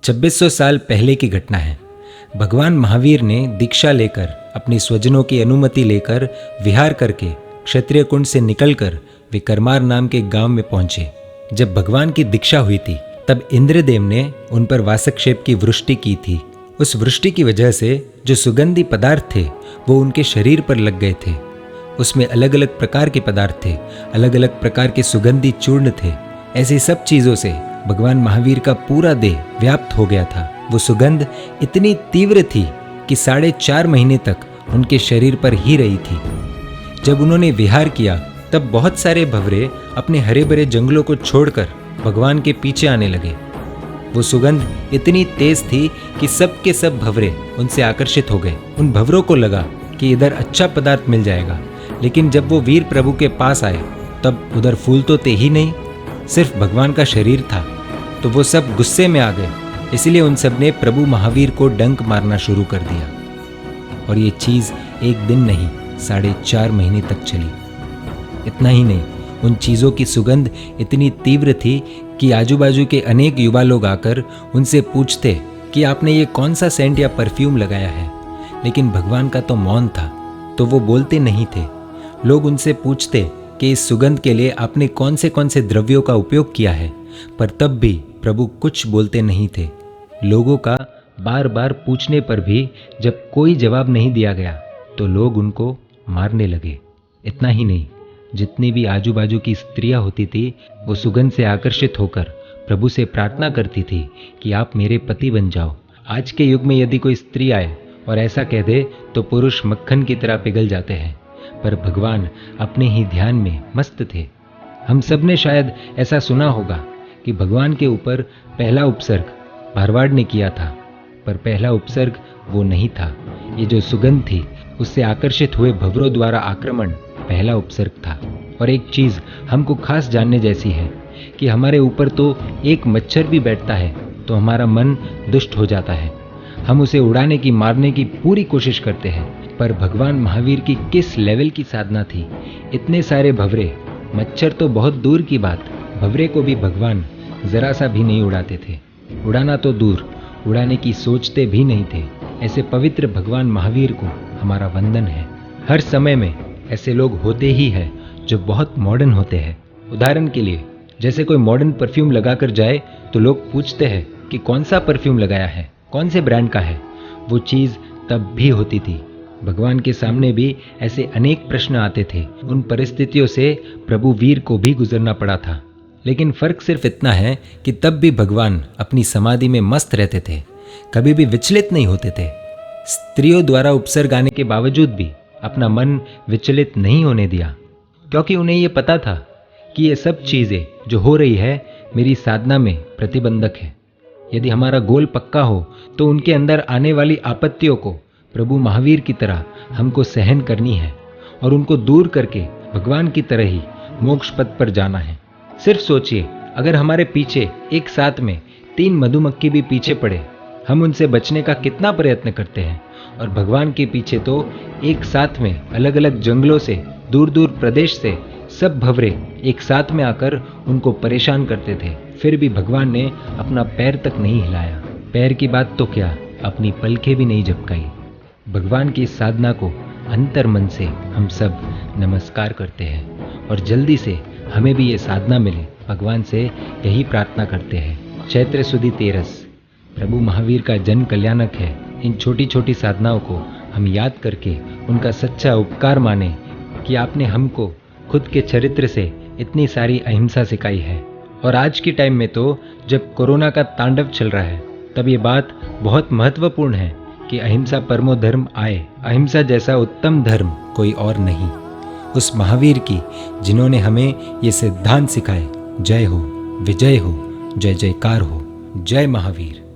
2600 साल पहले की घटना है। भगवान महावीर ने दीक्षा लेकर, अपने स्वजनों की अनुमति लेकर विहार करके क्षत्रिय कुंड से निकलकर वे करमार नाम के गांव में पहुंचे। जब भगवान की दीक्षा हुई थी तब इंद्रदेव ने उन पर वासक्षेप की वृष्टि की थी। उस वृष्टि की वजह से जो सुगंधी पदार्थ थे वो उनके शरीर पर लग गए थे। उसमें अलग अलग प्रकार के पदार्थ थे, अलग अलग प्रकार के सुगंधी चूर्ण थे। ऐसी सब चीज़ों से भगवान महावीर का पूरा देह व्याप्त हो गया था। वो सुगंध इतनी तीव्र थी कि 4.5 महीने तक उनके शरीर पर ही रही थी। जब उन्होंने विहार किया तब बहुत सारे भंवरे अपने हरे भरे जंगलों को छोड़कर भगवान के पीछे आने लगे। वो सुगंध इतनी तेज थी कि सब के सब भंवरे उनसे आकर्षित हो गए। उन भंवरों को लगा कि इधर अच्छा पदार्थ मिल जाएगा, लेकिन जब वो वीर प्रभु के पास आए तब उधर फूल तो थे ही नहीं, सिर्फ भगवान का शरीर था। तो वो सब गुस्से में आ गए। इसलिए उन सब ने प्रभु महावीर को डंक मारना शुरू कर दिया। और ये चीज़ एक दिन नहीं 4.5 महीने तक चली। इतना ही नहीं, उन चीज़ों की सुगंध इतनी तीव्र थी कि आजू बाजू के अनेक युवा लोग आकर उनसे पूछते कि आपने ये कौन सा सेंट या परफ्यूम लगाया है। लेकिन भगवान का तो मौन था, तो वो बोलते नहीं थे। लोग उनसे पूछते कि इस सुगंध के लिए आपने कौन से द्रव्यों का उपयोग किया है, पर तब भी प्रभु कुछ बोलते नहीं थे। लोगों का बार बार पूछने पर भी जब कोई जवाब नहीं दिया गया तो लोग उनको मारने लगे। इतना ही नहीं, जितनी भी आजू बाजू की स्त्रियां होती थी वो सुगंध से आकर्षित होकर प्रभु से प्रार्थना करती थी कि आप मेरे पति बन जाओ। आज के युग में यदि कोई स्त्री आए और ऐसा कह दे तो पुरुष मक्खन की तरह पिघल जाते हैं, पर भगवान अपने ही ध्यान में मस्त थे। हम सब ने शायद ऐसा सुना होगा कि भगवान के ऊपर पहला उपसर्ग भारवाड़ ने किया था, पर पहला उपसर्ग वो नहीं था। ये जो सुगंध थी उससे आकर्षित हुए भंवरों द्वारा आक्रमण पहला उपसर्ग था। और एक चीज़ हमको खास जानने जैसी है कि हमारे ऊपर तो एक मच्छर भी बैठता है तो हमारा मन दुष्ट हो जाता है। हम उसे उड़ाने की, मारने की पूरी कोशिश करते हैं, पर भगवान महावीर की किस लेवल की साधना थी। इतने सारे भंवरे, मच्छर तो बहुत दूर की बात, भंवरे को भी भगवान जरा सा भी नहीं उड़ाते थे। उड़ाना तो दूर, उड़ाने की सोचते भी नहीं थे। ऐसे पवित्र भगवान महावीर को हमारा वंदन है। हर समय में ऐसे लोग होते ही हैं जो बहुत मॉडर्न होते हैं। उदाहरण के लिए, जैसे कोई मॉडर्न परफ्यूम लगाकर जाए तो लोग पूछते हैं कि कौन सा परफ्यूम लगाया है, कौन से ब्रांड का है। वो चीज़ तब भी होती थी। भगवान के सामने भी ऐसे अनेक प्रश्न आते थे। उन परिस्थितियों से प्रभु वीर को भी गुजरना पड़ा था। लेकिन फर्क सिर्फ इतना है कि तब भी भगवान अपनी समाधि में मस्त रहते थे, कभी भी विचलित नहीं होते थे। स्त्रियों द्वारा उपसर्ग आने के बावजूद भी अपना मन विचलित नहीं होने दिया, क्योंकि उन्हें ये पता था कि ये सब चीज़ें जो हो रही है मेरी साधना में प्रतिबंधक है। यदि हमारा गोल पक्का हो तो उनके अंदर आने वाली आपत्तियों को प्रभु महावीर की तरह हमको सहन करनी है और उनको दूर करके भगवान की तरह ही मोक्ष पद पर जाना है। सिर्फ सोचिए, अगर हमारे पीछे एक साथ में 3 मधुमक्खी भी पीछे पड़े, हम उनसे बचने का कितना प्रयत्न करते हैं। और भगवान के पीछे तो एक साथ में अलग अलग जंगलों से, दूर दूर प्रदेश से सब भंवरे एक साथ में आकर उनको परेशान करते थे। फिर भी भगवान ने अपना पैर तक नहीं हिलाया। पैर की बात तो क्या, अपनी पलकें भी नहीं झपकाई। भगवान की साधना को अंतर मन से हम सब नमस्कार करते हैं और जल्दी से हमें भी ये साधना मिले, भगवान से यही प्रार्थना करते हैं। चैत्र सुदी 13 प्रभु महावीर का जन कल्याणक है। इन छोटी छोटी साधनाओं को हम याद करके उनका सच्चा उपकार माने कि आपने हमको खुद के चरित्र से इतनी सारी अहिंसा सिखाई है। और आज की टाइम में तो जब कोरोना का तांडव चल रहा है तब ये बात बहुत महत्वपूर्ण है कि अहिंसा परमो धर्म आए। अहिंसा जैसा उत्तम धर्म कोई और नहीं। उस महावीर की जिन्होंने हमें ये सिद्धांत सिखाए, जय हो, विजय हो, जय जयकार हो। जय महावीर।